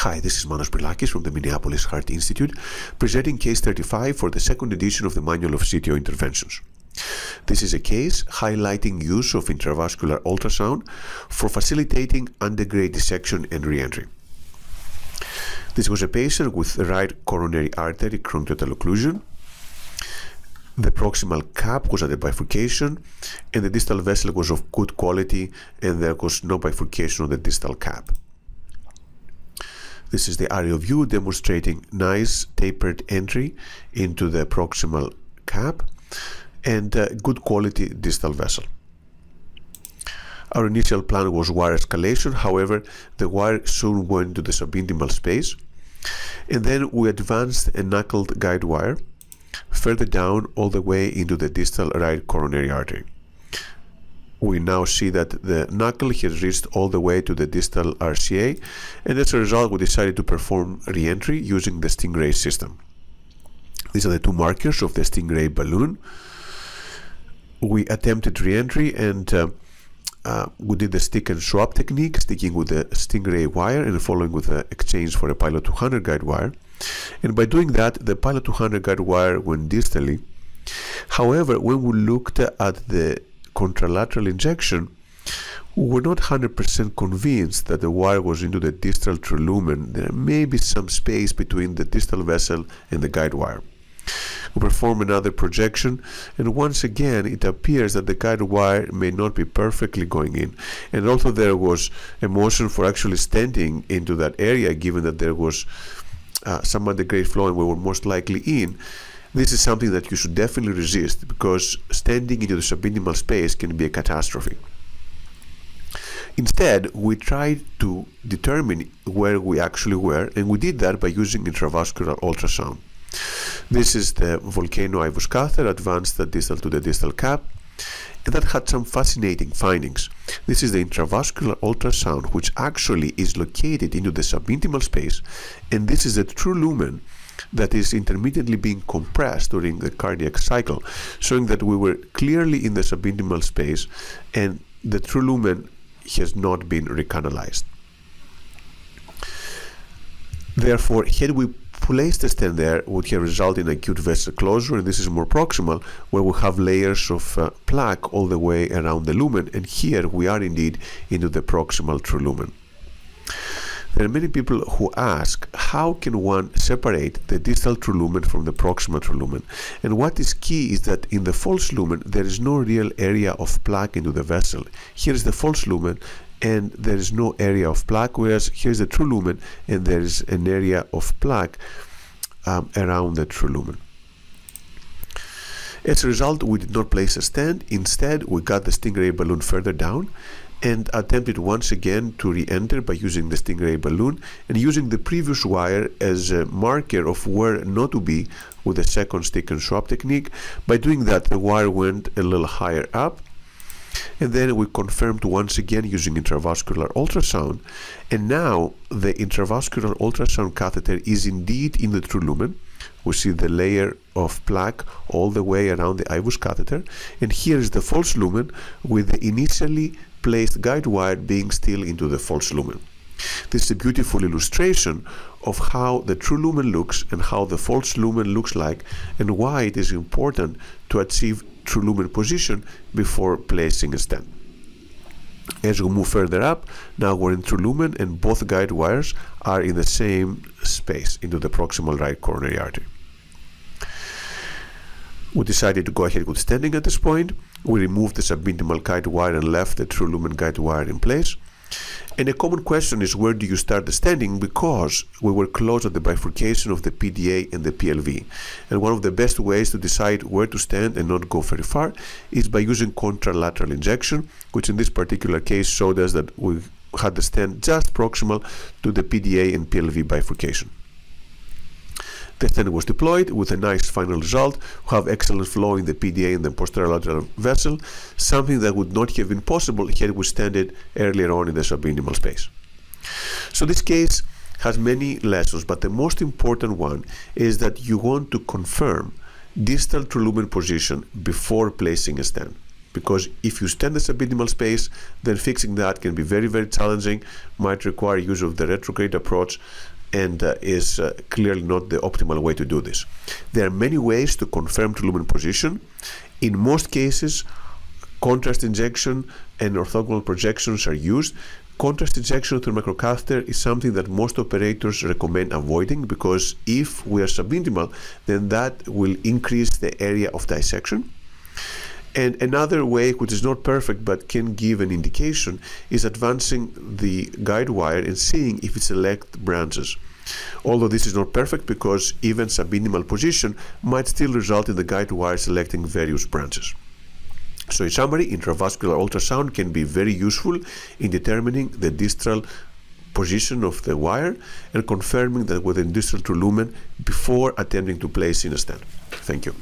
Hi, this is Manos Brilakis from the Minneapolis Heart Institute, presenting case 35 for the second edition of the Manual of CTO Interventions. This is a case highlighting use of intravascular ultrasound for facilitating undergrade dissection and re-entry. This was a patient with right coronary artery congenital occlusion. The proximal cap was at a bifurcation, and the distal vessel was of good quality, and there was no bifurcation on the distal cap. This is the aerial view demonstrating nice tapered entry into the proximal cap and good quality distal vessel. Our initial plan was wire escalation, however, the wire soon went to the subintimal space, and then we advanced a knuckled guide wire further down all the way into the distal right coronary artery. We now see that the knuckle has reached all the way to the distal RCA, and as a result we decided to perform re-entry using the Stingray system. These are the two markers of the Stingray balloon. We attempted re-entry and we did the stick and swap technique, sticking with the Stingray wire and following with the exchange for a Pilot 200 guide wire. And by doing that, the Pilot 200 guide wire went distally. However, when we looked at the contralateral injection, we were not 100% convinced that the wire was into the distal true lumen. There may be some space between the distal vessel and the guide wire. We perform another projection, and once again it appears that the guide wire may not be perfectly going in, and also there was a motion for actually stenting into that area, given that there was some undergrade flow and we were most likely in. This is something that you should definitely resist, because stenting into the subintimal space can be a catastrophe. Instead, we tried to determine where we actually were, and we did that by using intravascular ultrasound. This is the Volcano IVUS catheter, advanced the distal to the distal cap, and that had some fascinating findings. This is the intravascular ultrasound, which actually is located into the subintimal space, and this is the true lumen that is intermittently being compressed during the cardiac cycle, showing that we were clearly in the subintimal space and the true lumen has not been recanalized. Therefore, had we placed the stent there, would have resulted in acute vessel closure, and this is more proximal, where we have layers of plaque all the way around the lumen, and here we are indeed into the proximal true lumen. There are many people who ask, how can one separate the distal true lumen from the proximal true lumen? And what is key is that in the false lumen there is no real area of plaque into the vessel. Here is the false lumen and there is no area of plaque, whereas here is the true lumen and there is an area of plaque around the true lumen. As a result, we did not place a stent. Instead, we got the Stingray balloon further down and attempted once again to re-enter by using the Stingray balloon and using the previous wire as a marker of where not to be with the second stick and swap technique. By doing that, the wire went a little higher up, and then we confirmed once again using intravascular ultrasound, and now the intravascular ultrasound catheter is indeed in the true lumen. We see the layer of plaque all the way around the IVUS catheter, and here is the false lumen with the initially placed guide wire being still into the false lumen. This is a beautiful illustration of how the true lumen looks and how the false lumen looks like, and why it is important to achieve true lumen position before placing a stent. As we move further up, now we're in true lumen and both guide wires are in the same space into the proximal right coronary artery. We decided to go ahead with stenting at this point. We removed the subintimal guide wire and left the true lumen guide wire in place. And a common question is, where do you start the stenting? Because we were close at the bifurcation of the PDA and the PLV. And one of the best ways to decide where to stent and not go very far is by using contralateral injection, which in this particular case showed us that we had the stent just proximal to the PDA and PLV bifurcation. The stent was deployed with a nice final result. We have excellent flow in the PDA and the posterolateral vessel, something that would not have been possible had we stented earlier on in the subintimal space. So this case has many lessons, but the most important one is that you want to confirm distal true lumen position before placing a stent. because if you stent the subintimal space, then fixing that can be very, very challenging, might require use of the retrograde approach, and is clearly not the optimal way to do this. There are many ways to confirm true lumen position. In most cases, contrast injection and orthogonal projections are used. Contrast injection through microcatheter is something that most operators recommend avoiding, because if we are subintimal, then that will increase the area of dissection. And another way, which is not perfect but can give an indication, is advancing the guide wire and seeing if it selects branches. Although this is not perfect, because even subintimal position might still result in the guide wire selecting various branches. So in summary, intravascular ultrasound can be very useful in determining the distal position of the wire and confirming that with a distal true lumen before attempting to place in a stent. Thank you.